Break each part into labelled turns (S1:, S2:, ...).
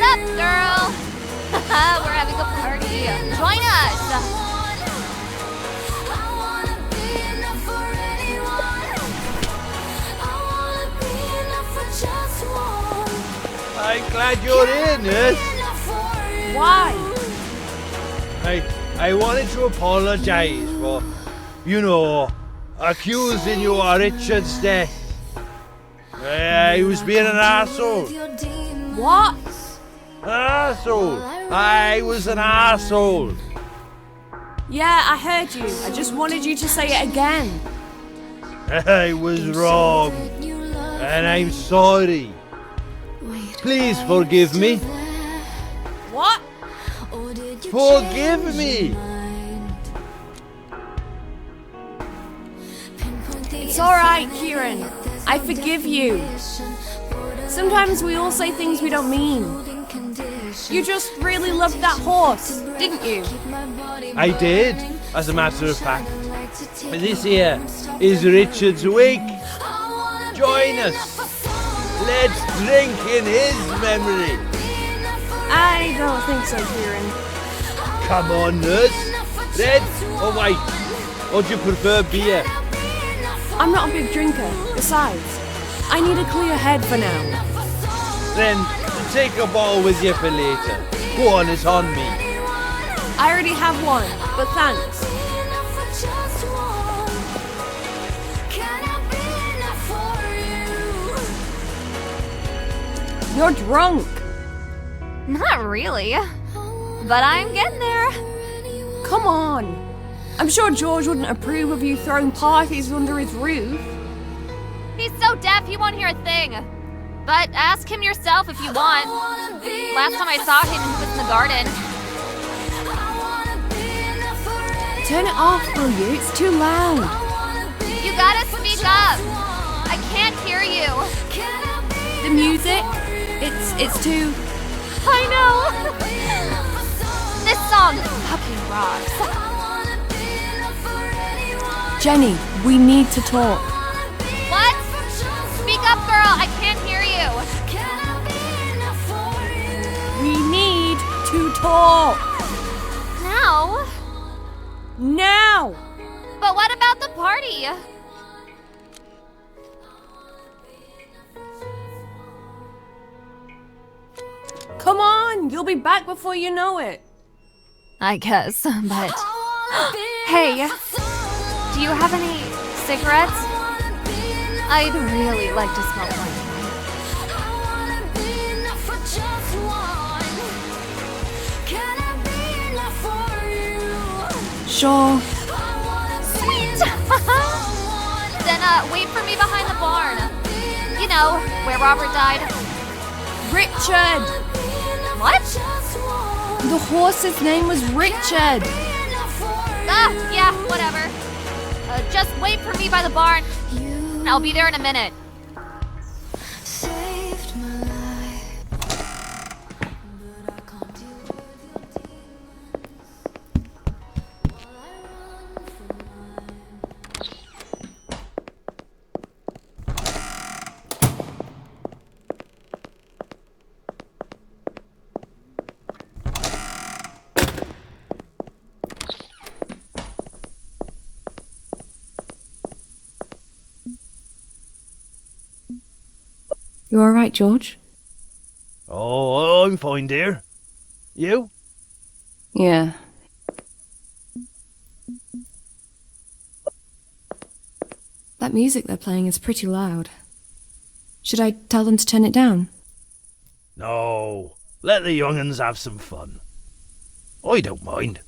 S1: What up, girl? We're having a party. Join us.
S2: I'm glad you're here, nurse.
S3: Why?
S2: I wanted to apologise for, accusing you of Richard's death. He was being an arsehole.
S3: What?
S2: An arsehole. I was an arsehole.
S3: Yeah, I heard you. I just wanted you to say it again.
S2: I was wrong. And I'm sorry. Please forgive me.
S3: What?
S2: Forgive me.
S3: It's alright, Kieran. I forgive you. Sometimes we all say things we don't mean. You just really loved that horse, didn't you?
S2: I did, as a matter of fact. But this here is Richard's wig. Join us. Let's drink in his memory.
S3: I don't think so, Kieran.
S2: Come on, nurse. Red or white? Or do you prefer beer?
S3: I'm not a big drinker. Besides, I need a clear head for now.
S2: Then take a bottle with you for later. Go on, it's on me.
S3: I already have one, but thanks. You're drunk.
S1: Not really. But I'm getting there.
S3: Come on. I'm sure George wouldn't approve of you throwing parties under his roof.
S1: He's so deaf he won't hear a thing. But ask him yourself if you want. Last time I saw him, he was in the garden.
S3: Turn it off, will you? It's too loud.
S1: You gotta speak up. I can't hear you.
S3: The music, it's too...
S1: I know. This song fucking rocks.
S3: Jenny, we need to talk.
S1: What? Speak up, girl. I can't hear you.
S3: We need to talk.
S1: Now?
S3: Now!
S1: But what about the party?
S3: Come on, you'll be back before you know it.
S1: I guess, but... Hey, do you have any cigarettes? I'd really like to smoke one.
S3: Sure.
S1: Sweet! Then, wait for me behind the barn. You know, where Robert died.
S3: Richard!
S1: What?
S3: The horse's name was Richard.
S1: Yeah, whatever. Just wait for me by the barn. I'll be there in a minute.
S3: You alright, George?
S2: Oh, I'm fine, dear. You?
S3: Yeah. That music they're playing is pretty loud. Should I tell them to turn it down?
S2: No. Let the young'uns have some fun. I don't mind.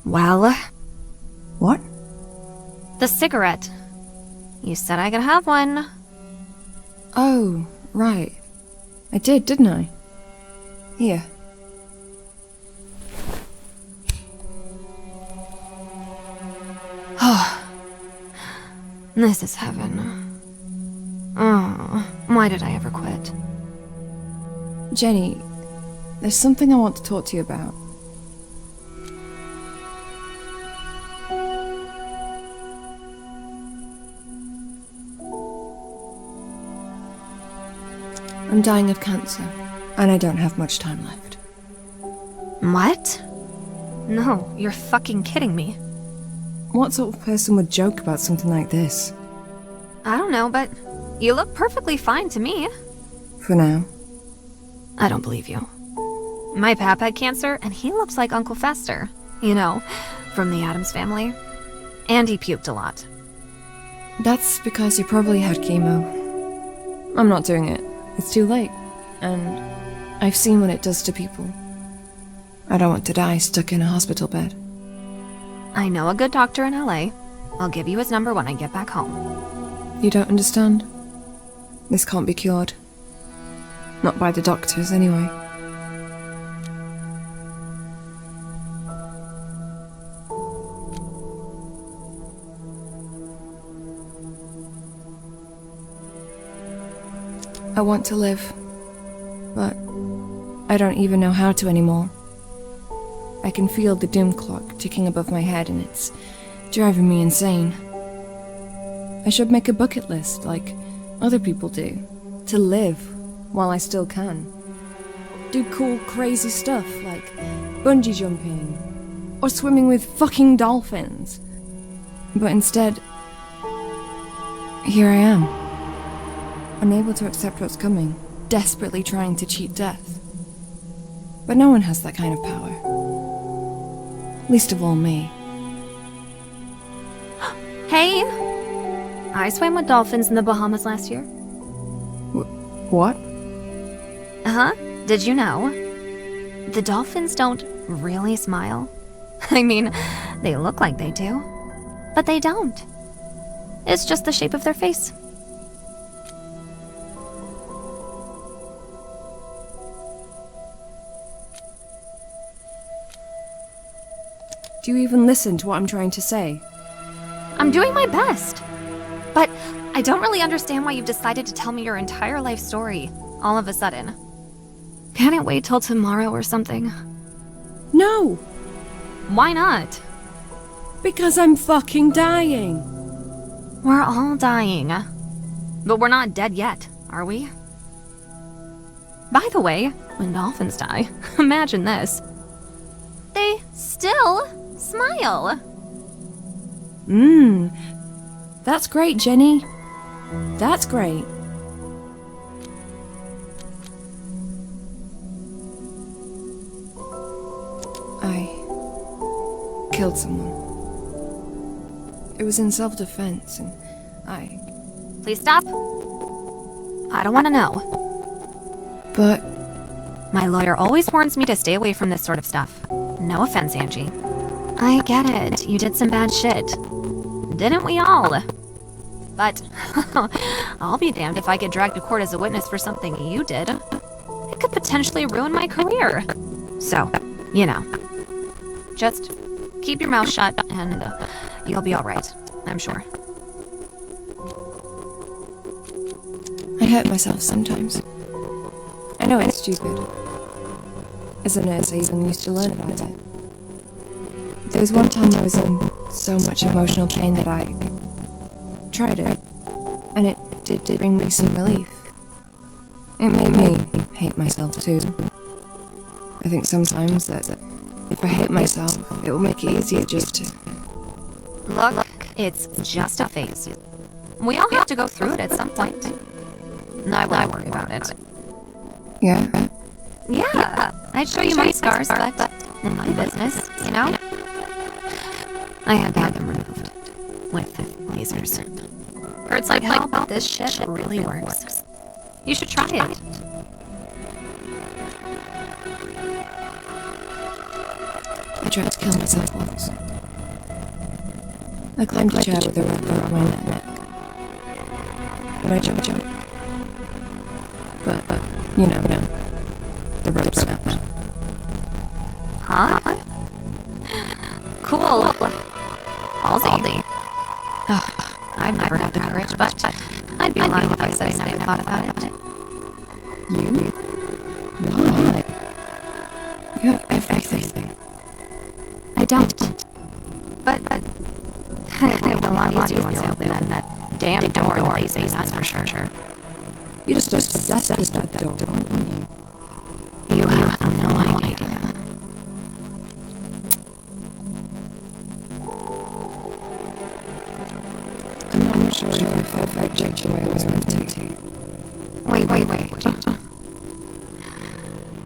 S1: Well,
S3: What?
S1: the cigarette. You said I could have one.
S3: Oh, right. I did, didn't I? Here.
S1: This is heaven. Oh, why did I ever quit?
S3: Jenny, there's something I want to talk to you about. I'm dying of cancer, and I don't have much time left.
S1: What? No, you're fucking kidding me.
S3: What sort of person would joke about something like this?
S1: I don't know, but you look perfectly fine to me.
S3: For now.
S1: I don't believe you. My pap had cancer, and he looks like Uncle Fester. You know, from the Addams family. And he puked a lot.
S3: That's because you probably had chemo. I'm not doing it. It's too late. And I've seen what it does to people. I don't want to die stuck in a hospital bed.
S1: I know a good doctor in LA. I'll give you his number when I get back home.
S3: You don't understand? This can't be cured. Not by the doctors, anyway. I want to live, but I don't even know how to anymore. I can feel the doom clock ticking above my head and it's driving me insane. I should make a bucket list like other people do, to live while I still can. Do cool, crazy stuff like bungee jumping or swimming with fucking dolphins. But instead, here I am, unable to accept what's coming, desperately trying to cheat death. But no one has that kind of power. Least of all me.
S1: Hey! I swam with dolphins in the Bahamas last year.
S3: What?
S1: Uh-huh. Did you know? The dolphins don't really smile. I mean, they look like they do. But they don't. It's just the shape of their face.
S3: Do you even listen to what I'm trying to say?
S1: I'm doing my best. But I don't really understand why you've decided to tell me your entire life story all of a sudden. Can't it wait till tomorrow or something?
S3: No!
S1: Why not?
S3: Because I'm fucking dying!
S1: We're all dying. But we're not dead yet, are we? By the way, when dolphins die, imagine this. They still smile.
S3: That's great, Jenny. That's great. I killed someone. It was in self-defense, and I...
S1: Please stop. I don't want to know.
S3: But...
S1: My lawyer always warns me to stay away from this sort of stuff. No offense, Angie. I get it. You did some bad shit. Didn't we all? But I'll be damned if I get dragged to court as a witness for something you did. It could potentially ruin my career. So, you know. Just keep your mouth shut and you'll be alright, I'm sure.
S3: I hurt myself sometimes. I know it's stupid. As a nurse, I even used to learn about it. There was one time I was in so much emotional pain that I tried it, and it did bring me some relief. It made me hate myself too. I think sometimes that if I hate myself, it will make it easier just to...
S1: Look, it's just a phase. We all have to go through it at some point. I wouldn't worry about it.
S3: Yeah.
S1: Yeah, I'd show you my scars, but in my business, you know? I had to have them removed. With lasers. Hurts like hell, but this shit really works. You should try it.
S3: I tried to kill myself once. I climbed a chair with a rope around my neck. I jump? But you know, the rope snapped.
S1: Huh? Cool. Ballsy. Ugh, I've never had the courage, but I'd be lying if I said I never thought about it.
S3: You? Why? You have everything.
S1: I don't. But it will a lot easier once I open that damn door in these days, that's for sure.
S3: You're just obsessed with that door, aren't you?
S1: You have no idea.
S3: I'm not sure if I've checked the way I was meant to.
S1: Wait.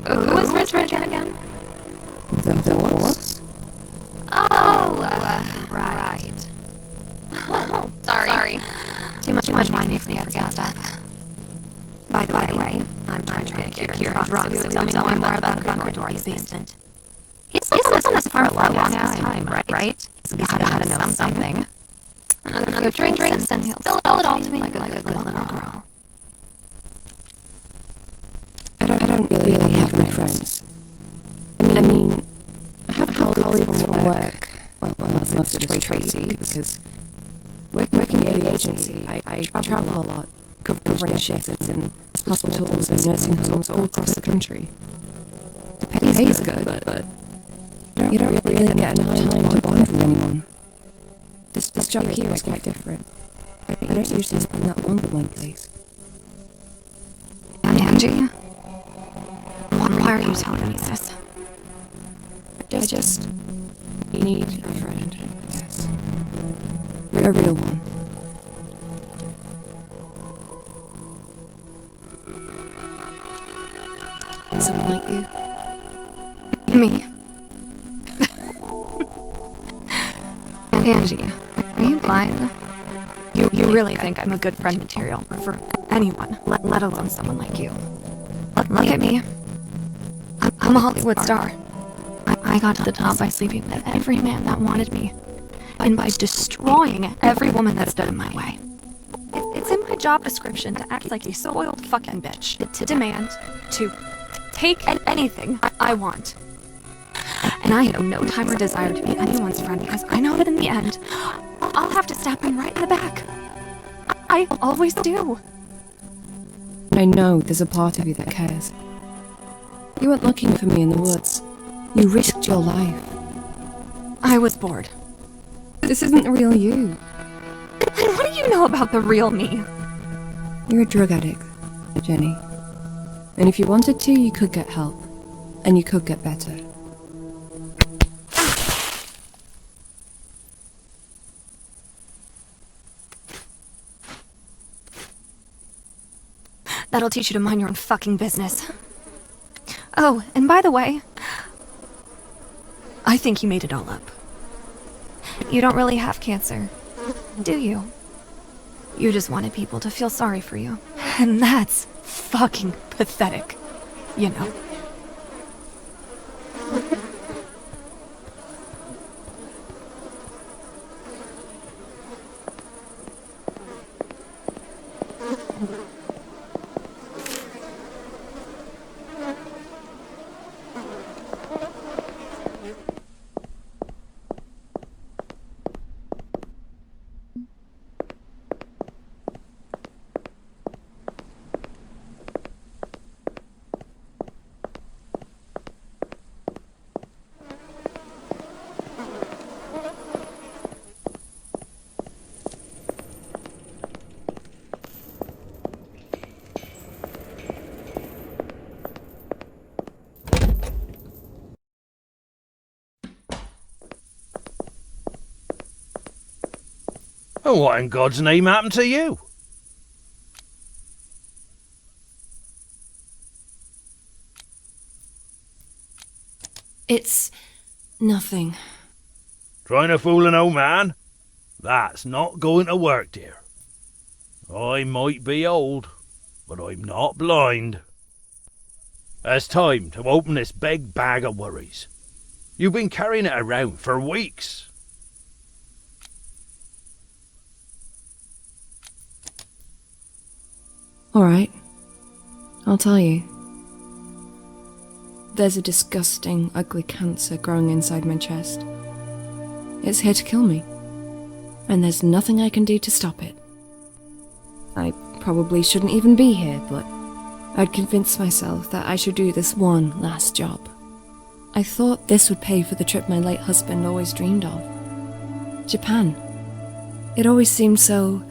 S1: Who was Richard again?
S3: The what?
S1: Oh, right. Oh, sorry. Too much wine for the forget stuff. By the way, I'm trying to get Kira's drugs, so tell me more about the bunker door he's basement. He's been on this for a long time, right? He's gotta know something. Another few drinks, and he'll spill it all to me like a good little girl.
S3: I don't really have any friends. I mean, I have colleagues from work. Well, that's mostly Tracy, because working in the agency, I travel a lot, covering shifts in hospitals and nursing homes all across the country. The pay is good, but you don't really get enough time to bond with anyone. This job here is quite different. I don't usually spend that long in one place.
S1: Angie? Why are you telling me this?
S3: I just need a friend, I guess. A real one. Someone like you.
S1: Me. Angie, are you blind? You really think I'm a good friend material for anyone, let alone someone like you? Look at me. I'm a Hollywood star. I got to the top by sleeping with every man that wanted me, and by destroying every woman that stood in my way. It's in my job description to act like a spoiled fucking bitch, to demand, to take anything I want. And I have no time or desire to be anyone's friend because I know that in the end, I'll have to stab him right in the back. I always do.
S3: I know there's a part of you that cares. You weren't looking for me in the woods. You risked your life.
S1: I was bored.
S3: This isn't the real you.
S1: And what do you know about the real me?
S3: You're a drug addict, Jenny. And if you wanted to, you could get help. And you could get better.
S1: That'll teach you to mind your own fucking business. Oh, and by the way, I think you made it all up. You don't really have cancer, do you? You just wanted people to feel sorry for you. And that's fucking pathetic, you know.
S2: And what in God's name happened to you?
S3: It's nothing.
S2: Trying to fool an old man? That's not going to work, dear. I might be old, but I'm not blind. It's time to open this big bag of worries. You've been carrying it around for weeks.
S3: Alright. I'll tell you. There's a disgusting, ugly cancer growing inside my chest. It's here to kill me. And there's nothing I can do to stop it. I probably shouldn't even be here, but I'd convinced myself that I should do this one last job. I thought this would pay for the trip my late husband always dreamed of. Japan. It always seemed so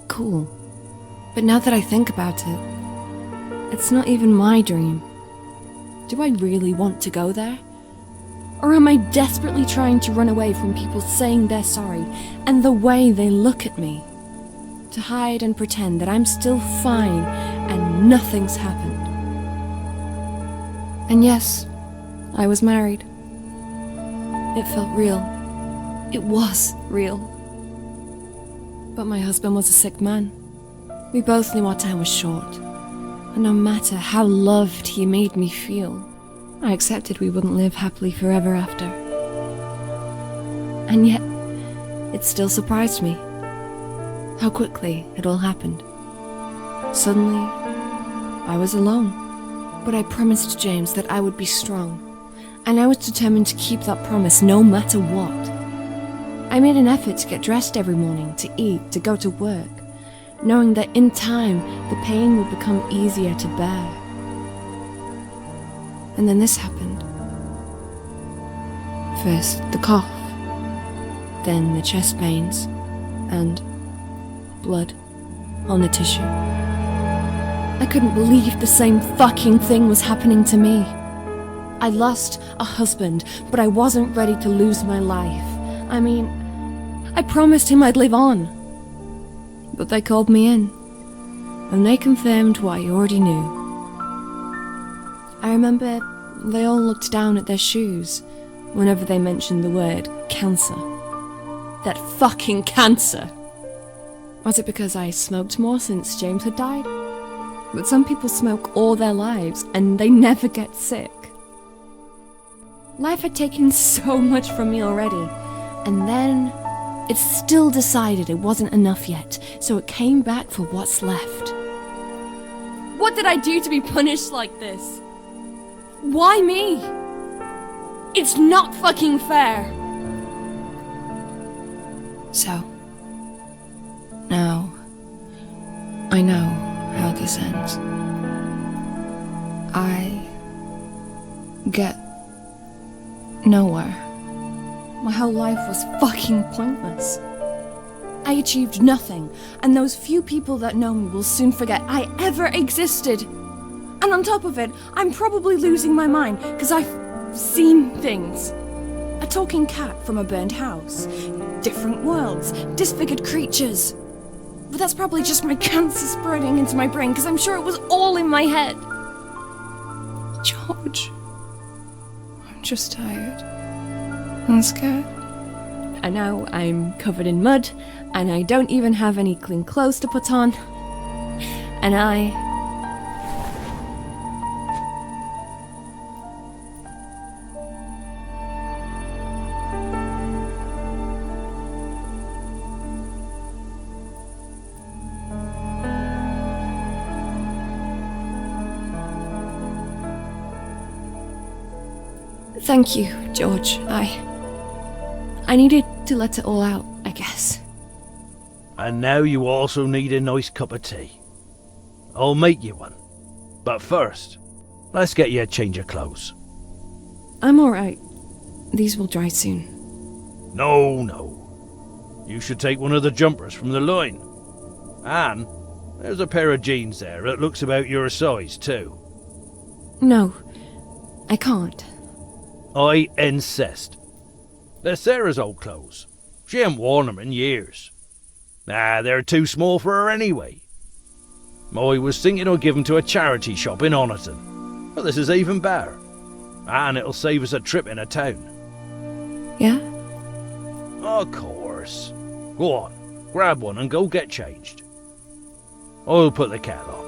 S3: cool. But now that I think about it, it's not even my dream. Do I really want to go there? Or am I desperately trying to run away from people saying they're sorry and the way they look at me? To hide and pretend that I'm still fine and nothing's happened. And yes, I was married. It felt real. It was real. But my husband was a sick man. We both knew our time was short. And no matter how loved he made me feel, I accepted we wouldn't live happily forever after. And yet, it still surprised me how quickly it all happened. Suddenly, I was alone. But I promised James that I would be strong, and I was determined to keep that promise no matter what. I made an effort to get dressed every morning, to eat, to go to work, knowing that in time, the pain would become easier to bear. And then this happened. First, the cough, then the chest pains, and blood on the tissue. I couldn't believe the same fucking thing was happening to me. I lost a husband, but I wasn't ready to lose my life. I mean, I promised him I'd live on. But they called me in, and they confirmed what I already knew. I remember they all looked down at their shoes whenever they mentioned the word cancer. That fucking cancer! Was it because I smoked more since James had died? But some people smoke all their lives, and they never get sick. Life had taken so much from me already, and then it still decided it wasn't enough yet, so it came back for what's left. What did I do to be punished like this? Why me? It's not fucking fair! So, now, I know how this ends. I get nowhere. My whole life was fucking pointless. I achieved nothing, and those few people that know me will soon forget I ever existed. And on top of it, I'm probably losing my mind, because I've seen things. A talking cat from a burned house, different worlds, disfigured creatures. But that's probably just my cancer spreading into my brain, because I'm sure it was all in my head. George, I'm just tired. I'm scared. And now I'm covered in mud, and I don't even have any clean clothes to put on. And Thank you, George. I needed to let it all out, I guess.
S2: And now you also need a nice cup of tea. I'll make you one. But first, let's get you a change of clothes.
S3: I'm alright. These will dry soon.
S2: No. You should take one of the jumpers from the line. And there's a pair of jeans there that looks about your size too.
S3: No, I can't.
S2: I insist. They're Sarah's old clothes. She ain't worn them in years. They're too small for her anyway. I was thinking of giving to a charity shop in Oniton. But this is even better. And it'll save us a trip in a town.
S3: Yeah?
S2: Of course. Go on, grab one and go get changed. I'll put the kettle on.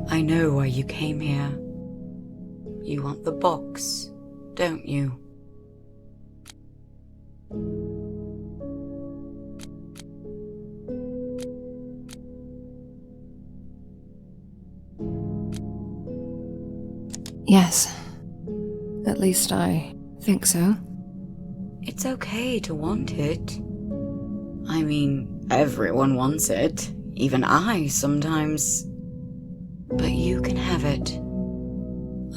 S4: I know why you came here. You want the box, don't you?
S3: Yes. At least I think so.
S4: It's okay to want it. I mean, everyone wants it. Even I sometimes. But you can have it.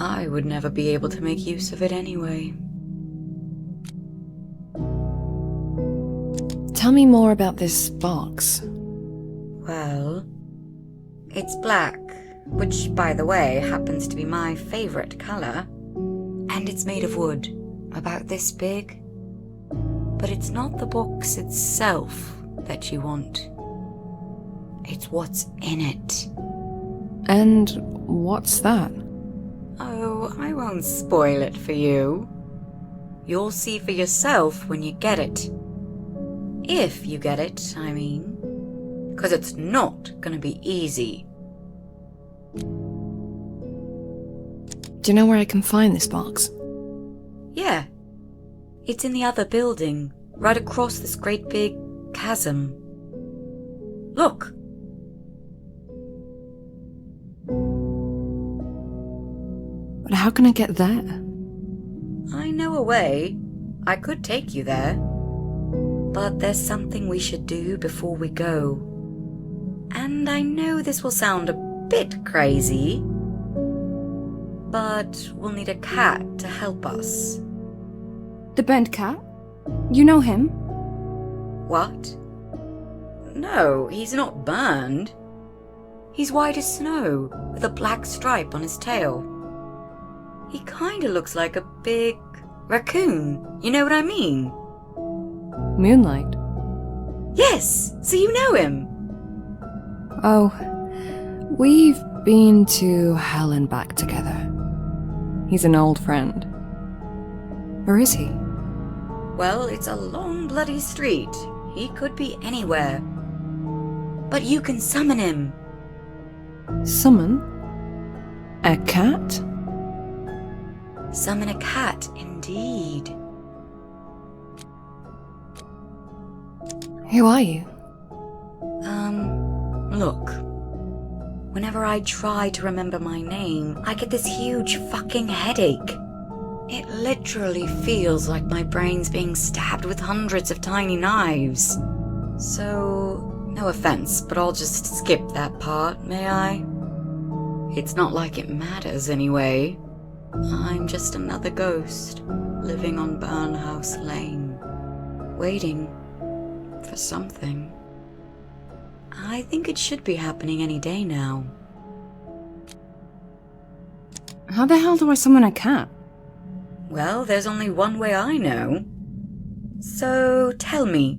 S4: I would never be able to make use of it anyway.
S3: Tell me more about this box.
S4: Well, it's black, which, by the way, happens to be my favorite color. And it's made of wood, about this big. But it's not the box itself that you want. It's what's in it.
S3: And what's that?
S4: Oh, I won't spoil it for you. You'll see for yourself when you get it. If you get it, I mean. 'Cause it's not gonna be easy.
S3: Do you know where I can find this box?
S4: Yeah. It's in the other building, right across this great big chasm. Look.
S3: But how can I get there?
S4: I know a way. I could take you there. But there's something we should do before we go. And I know this will sound a bit crazy, but we'll need a cat to help us.
S3: The bent cat? You know him?
S4: What? No, he's not burned. He's white as snow, with a black stripe on his tail. He kinda looks like a big raccoon, you know what I mean?
S3: Moonlight.
S4: Yes, so you know him.
S3: Oh, we've been to hell and back together. He's an old friend. Where is he?
S4: Well, it's a long bloody street. He could be anywhere. But you can summon him.
S3: Summon? A cat?
S4: Summon a cat, indeed.
S3: Who are you?
S4: Look. Whenever I try to remember my name, I get this huge fucking headache. It literally feels like my brain's being stabbed with hundreds of tiny knives. So, no offense, but I'll just skip that part, may I? It's not like it matters anyway. I'm just another ghost, living on BurnHouse Lane, waiting for something. I think it should be happening any day now.
S3: How the hell do I summon a cat?
S4: Well, there's only one way I know. So, tell me,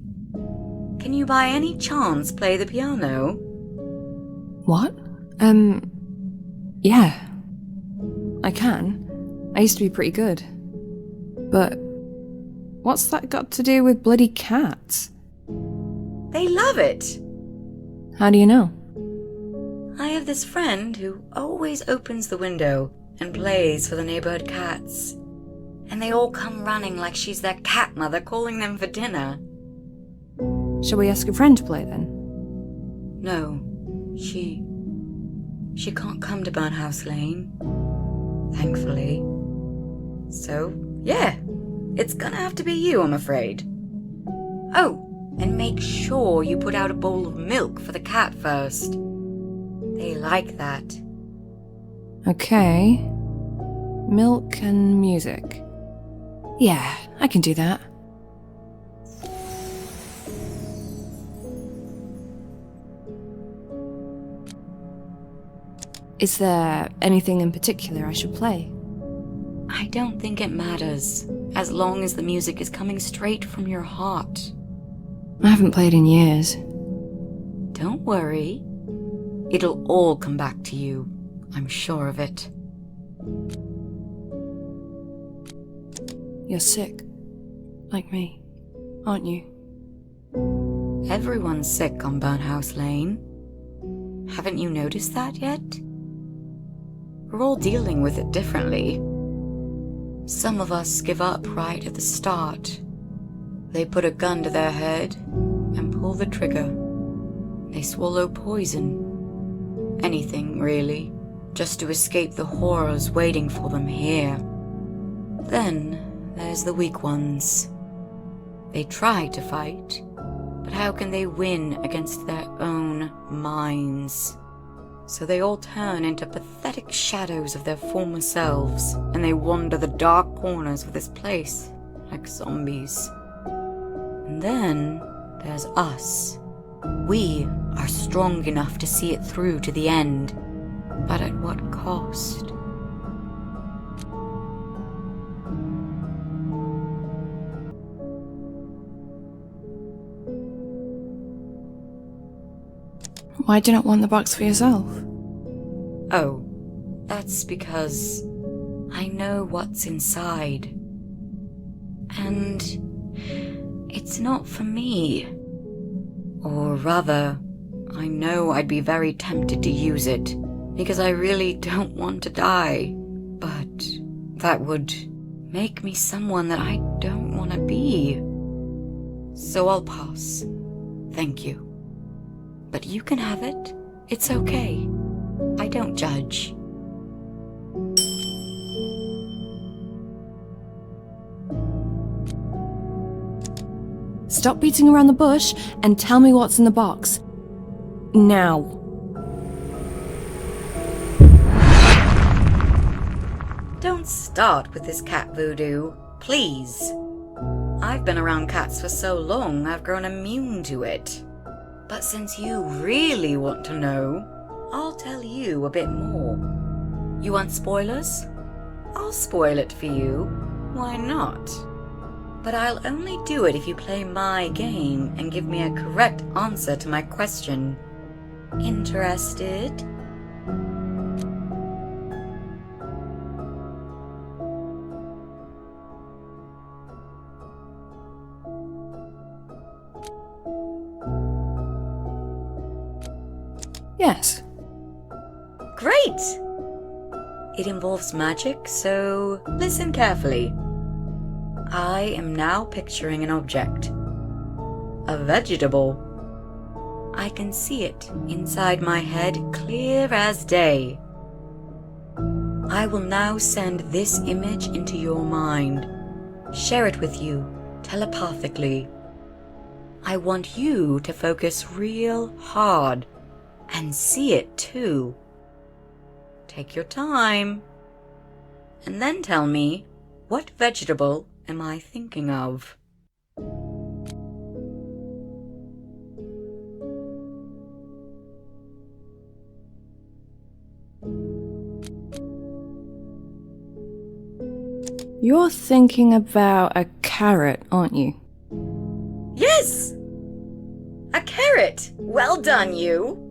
S4: can you by any chance play the piano?
S3: What? Yeah. I can. I used to be pretty good. But what's that got to do with bloody cats?
S4: They love it!
S3: How do you know?
S4: I have this friend who always opens the window and plays for the neighborhood cats. And they all come running like she's their cat mother calling them for dinner.
S3: Shall we ask a friend to play then?
S4: No, she can't come to BurnHouse Lane. thankfully. So, yeah, it's gonna have to be you, I'm afraid. Oh, and make sure you put out a bowl of milk for the cat first. They like that.
S3: Okay. Milk and music. Yeah, I can do that. Is there anything in particular I should play?
S4: I don't think it matters, as long as the music is coming straight from your heart.
S3: I haven't played in years.
S4: Don't worry. It'll all come back to you. I'm sure of it.
S3: You're sick. Like me, aren't you?
S4: Everyone's sick on BurnHouse Lane. Haven't you noticed that yet? We're all dealing with it differently. Some of us give up right at the start. They put a gun to their head and pull the trigger. They swallow poison. Anything, really, just to escape the horrors waiting for them here. Then there's the weak ones. They try to fight, but how can they win against their own minds? So they all turn into pathetic shadows of their former selves, and they wander the dark corners of this place like zombies. And then there's us. We are strong enough to see it through to the end, but at what cost?
S3: Why do you not want the box for yourself?
S4: Oh, that's because I know what's inside. And it's not for me. Or rather, I know I'd be very tempted to use it, because I really don't want to die. But that would make me someone that I don't want to be. So I'll pass. Thank you. But you can have it. It's okay. I don't judge.
S3: Stop beating around the bush and tell me what's in the box. Now.
S4: Don't start with this cat voodoo, please. I've been around cats for so long I've grown immune to it. But since you really want to know, I'll tell you a bit more. You want spoilers? I'll spoil it for you. Why not? But I'll only do it if you play my game and give me a correct answer to my question. Interested?
S3: Yes.
S4: Great! It involves magic, so listen carefully. I am now picturing an object. A vegetable. I can see it inside my head clear as day. I will now send this image into your mind. Share it with you telepathically. I want you to focus real hard and see it too. Take your time. And then tell me, what vegetable am I thinking of?
S3: You're thinking about a carrot, aren't you?
S4: Yes! A carrot! Well done, you!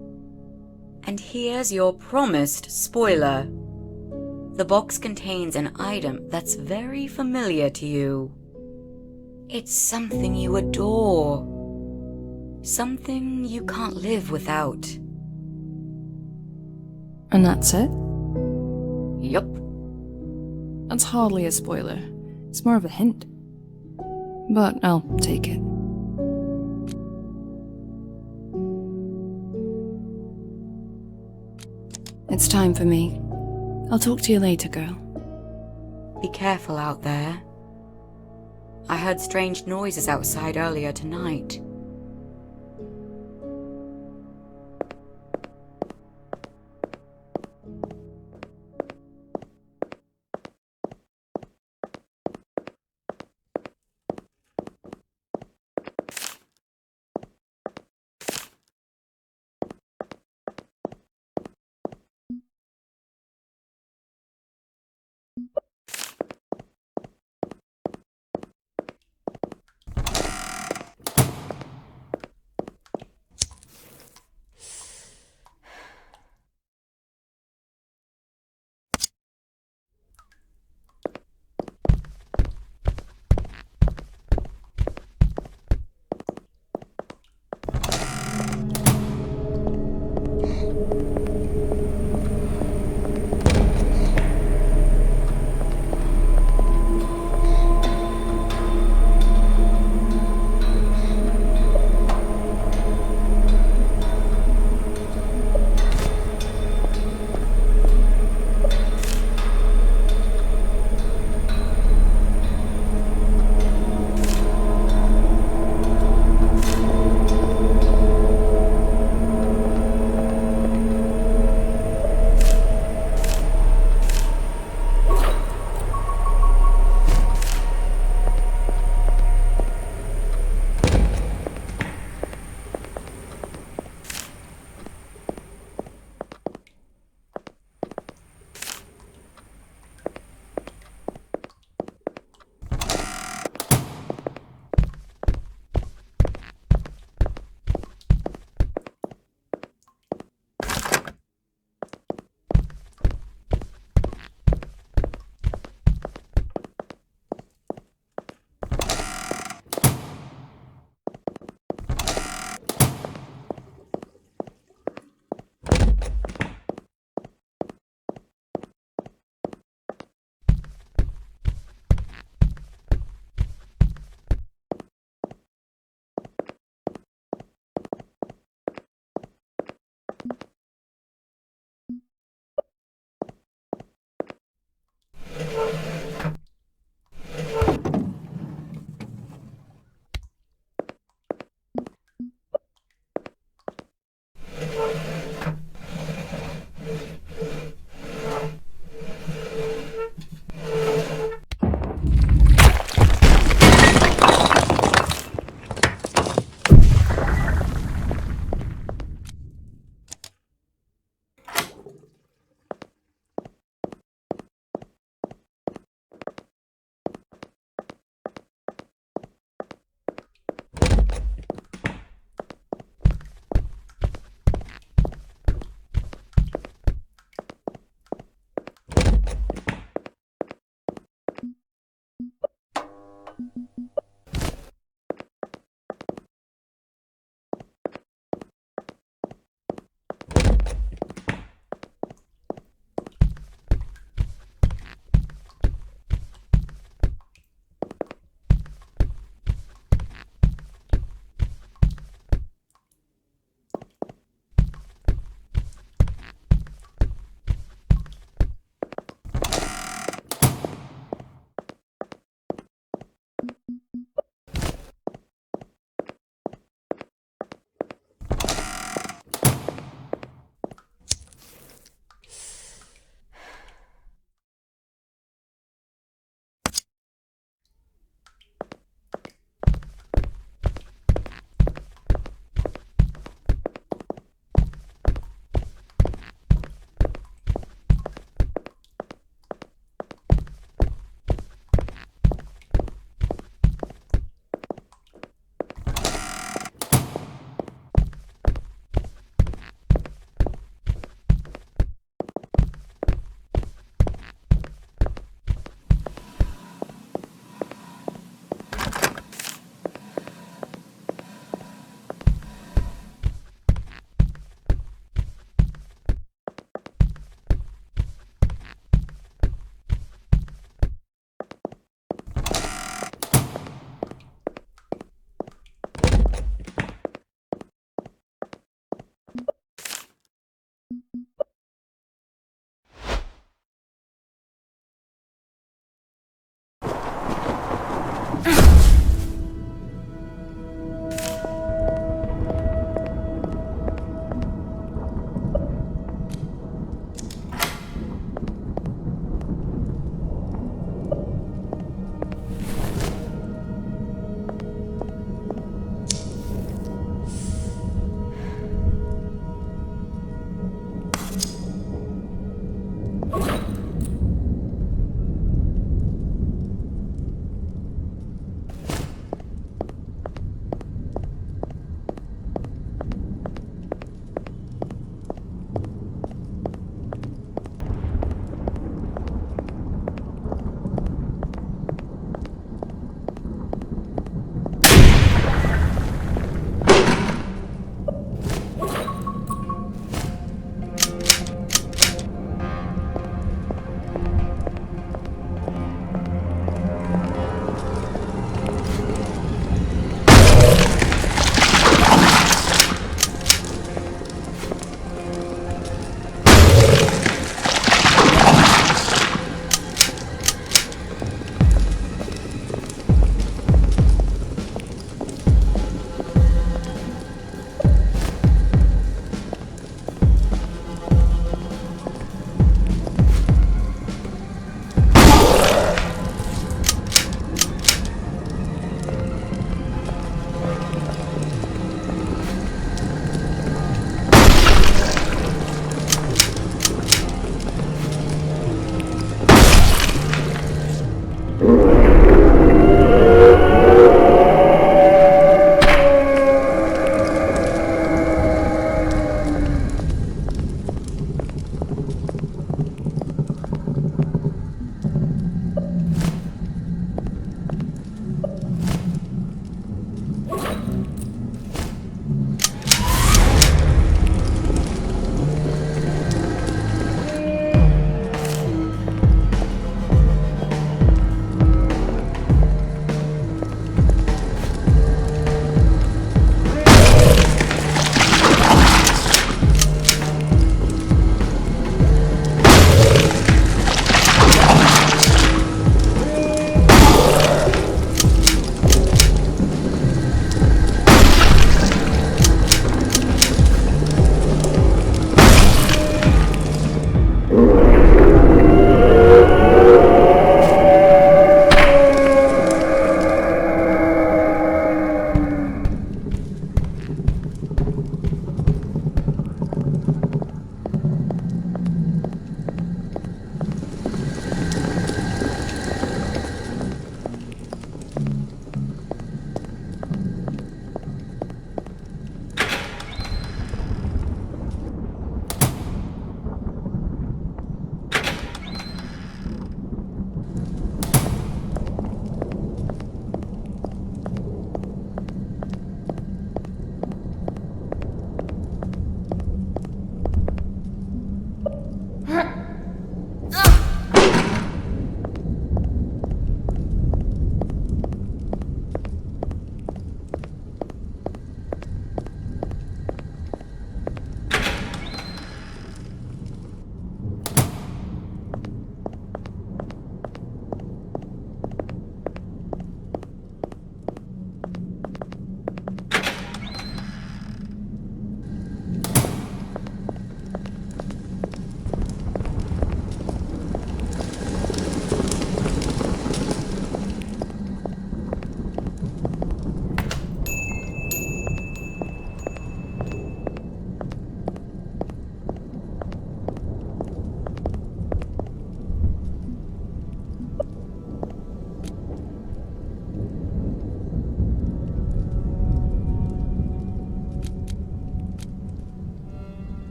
S4: And here's your promised spoiler. The box contains an item that's very familiar to you. It's something you adore. Something you can't live without.
S3: And that's it?
S4: Yup.
S3: That's hardly a spoiler. It's more of a hint. But I'll take it. It's time for me. I'll talk to you later, girl.
S4: Be careful out there. I heard strange noises outside earlier tonight.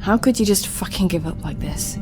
S3: How could you just fucking give up like this?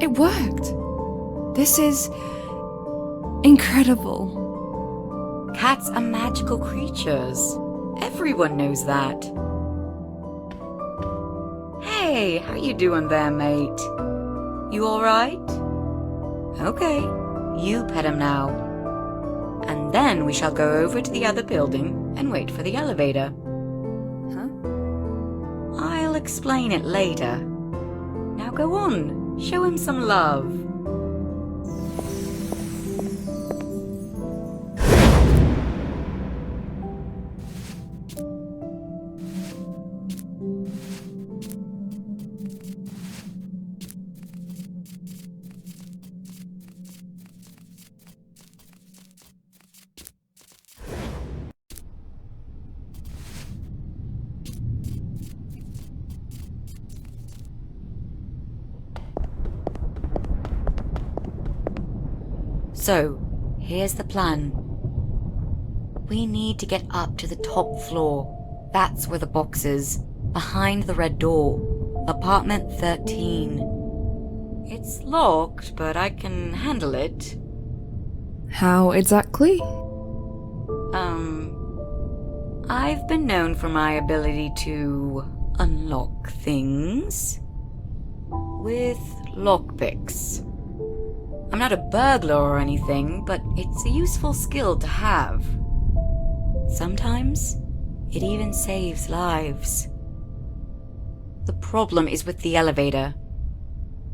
S3: It worked! This is... incredible.
S4: Cats are magical creatures. Everyone knows that. Hey, how you doing there, mate? You alright? Okay, you pet him now. And then we shall go over to the other building and wait for the elevator. Huh? I'll explain it later. Now go on, show him some love. So, here's the plan. We need to get up to the top floor. That's where the box is, behind the red door. Apartment 13. It's locked, but I can handle it.
S3: How exactly?
S4: I've been known for my ability to unlock things with lockpicks. I'm not a burglar or anything, but it's a useful skill to have. Sometimes, it even saves lives. The problem is with the elevator.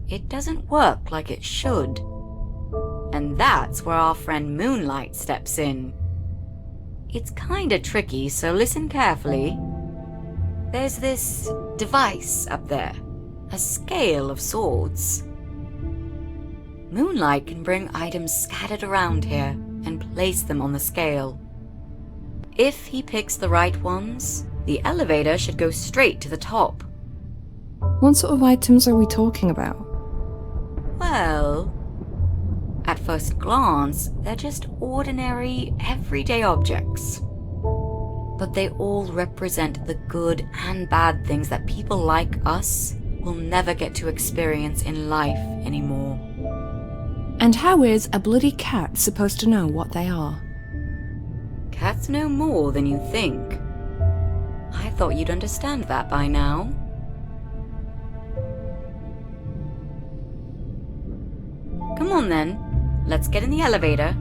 S4: It doesn't work like it should. And that's where our friend Moonlight steps in. It's kinda tricky, so listen carefully. There's this device up there, a scale of sorts. Moonlight can bring items scattered around here and place them on the scale. If he picks the right ones, the elevator should go straight to the top.
S3: What sort of items are we talking about?
S4: Well, at first glance, they're just ordinary, everyday objects. But they all represent the good and bad things that people like us will never get to experience in life anymore.
S3: And how is a bloody cat supposed to know what they are?
S4: Cats know more than you think. I thought you'd understand that by now. Come on then, let's get in the elevator.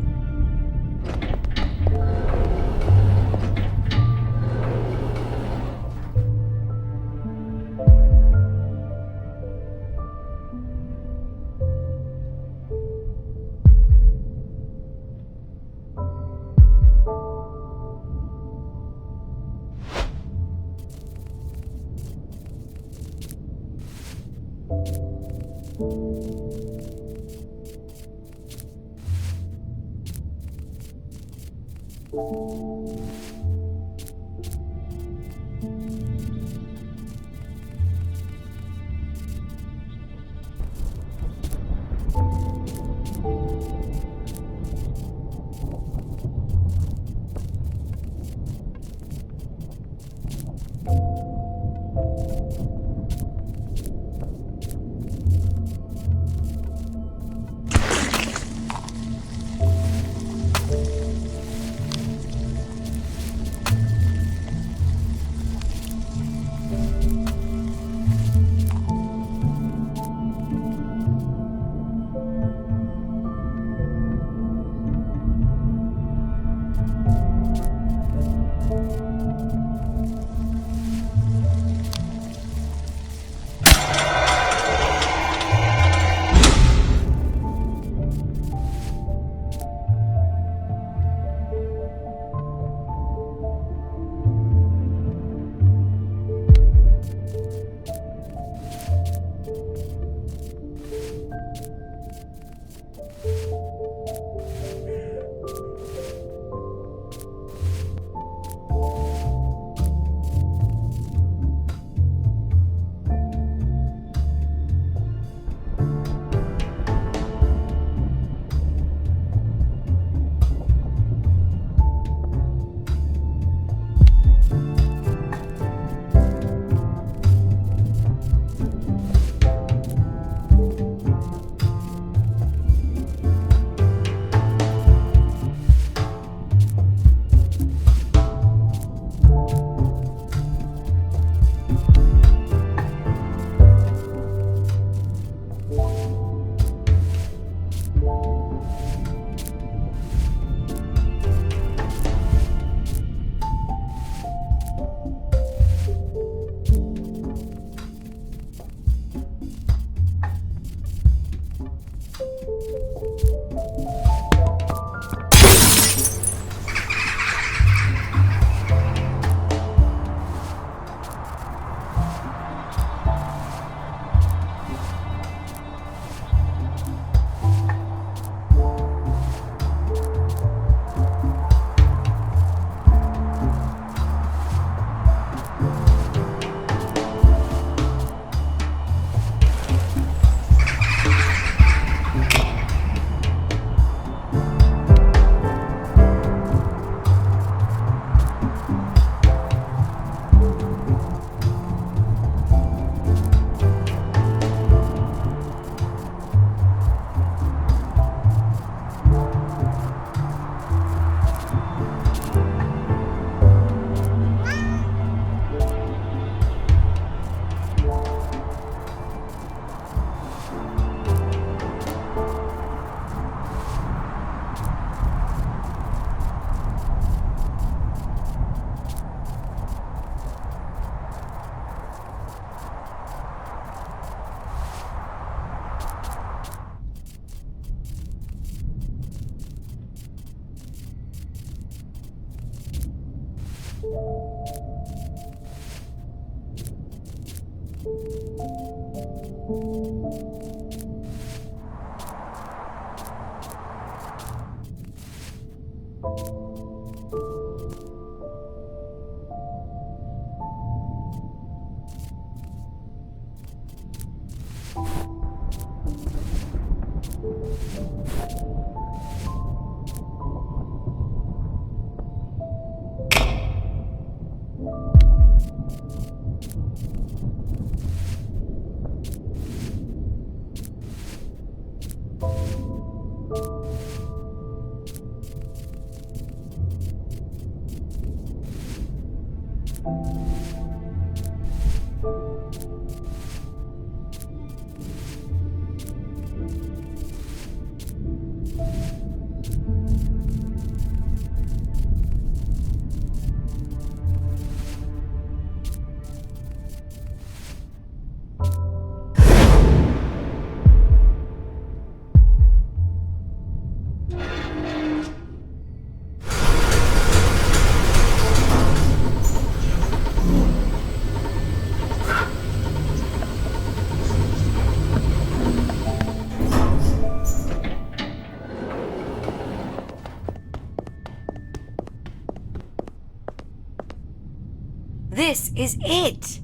S4: This is it!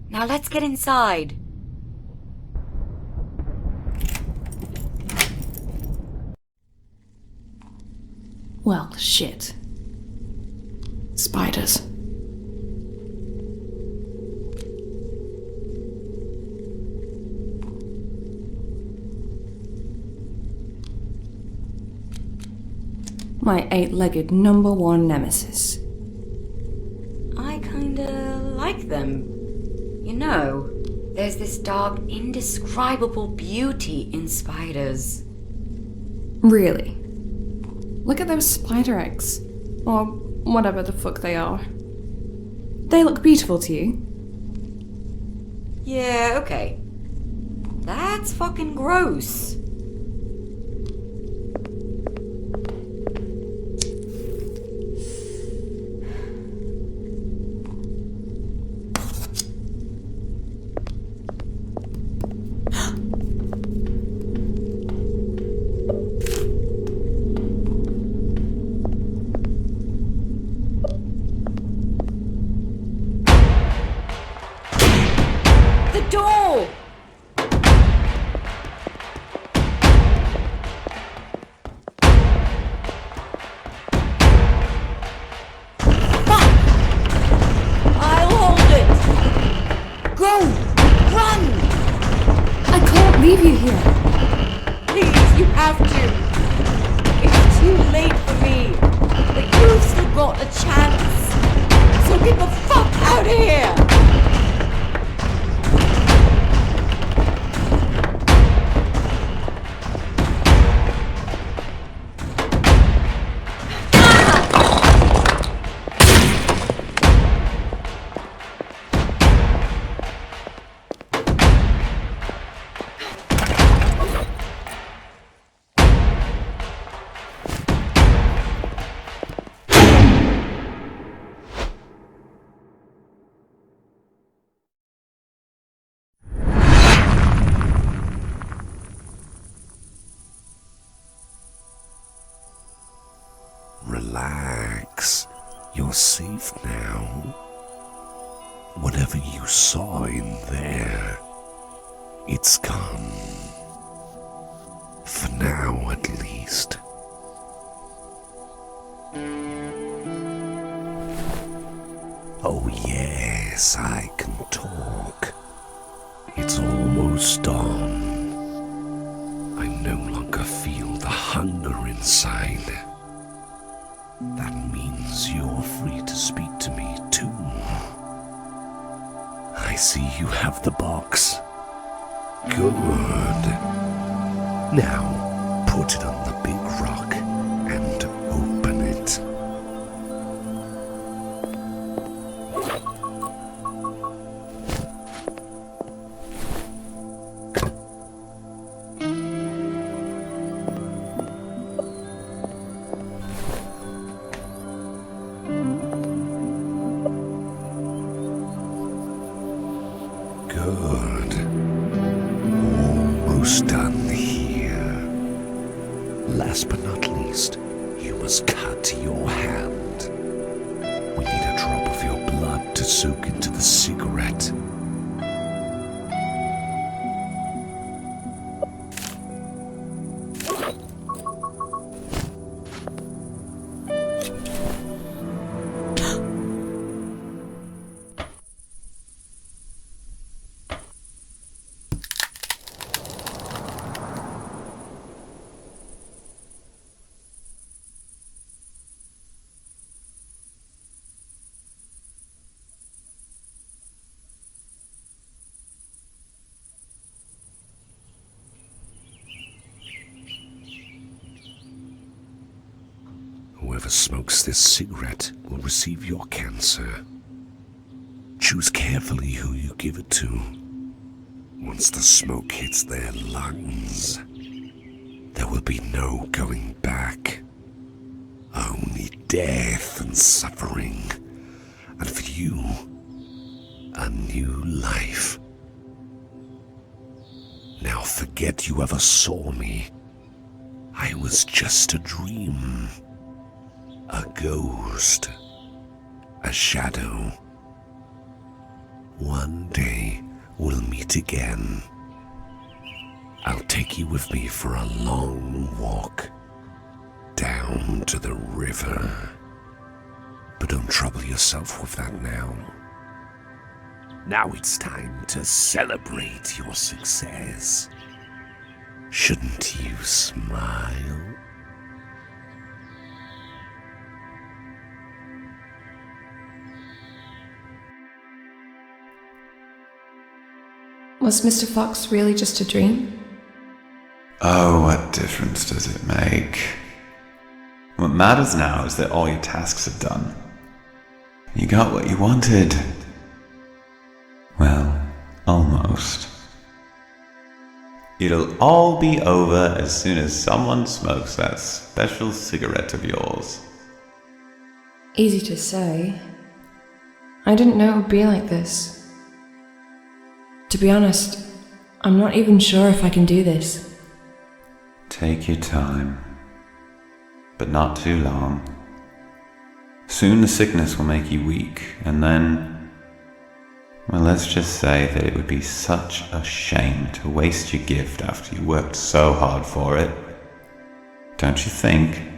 S4: Now let's get inside.
S3: Well, shit. Spiders. My eight-legged number one nemesis.
S4: I kinda like them. You know, there's this dark, indescribable beauty in spiders.
S3: Really? Look at those spider eggs. Or whatever the fuck they are. They look beautiful to you.
S4: Yeah, okay. That's fucking gross. The door! I'll hold it! Go! Run!
S3: I can't leave you here.
S4: Please, you have to! It's too late for me! But you've still got a chance! So get the fuck out of here!
S5: Relax. You're safe now. Whatever you saw in there, it's gone. For now, at least. Oh yes, I can talk. It's almost dawn. I no longer feel the hunger inside. That means you're free to speak to me too. I see you have the box. Good. Now, put it on the big rock and open it. Good. Almost done here. Last but not least, you must cut your hand. We need a drop of your blood to soak into the cigarette. Whoever smokes this cigarette will receive your cancer. Choose carefully who you give it to. Once the smoke hits their lungs, there will be no going back. Only death and suffering. And for you, a new life. Now forget you ever saw me. I was just a dream. A ghost, a shadow. One day we'll meet again. I'll take you with me for a long walk down to the river. But don't trouble yourself with that now. Now it's time to celebrate your success. Shouldn't you smile?
S3: Was Mr. Fox really just a dream?
S6: Oh, what difference does it make? What matters now is that all your tasks are done. You got what you wanted. Well, almost. It'll all be over as soon as someone smokes that special cigarette of yours.
S3: Easy to say. I didn't know it would be like this. To be honest, I'm not even sure if I can do this.
S6: Take your time, but not too long. Soon the sickness will make you weak, and then, well, let's just say that it would be such a shame to waste your gift after you worked so hard for it. Don't you think?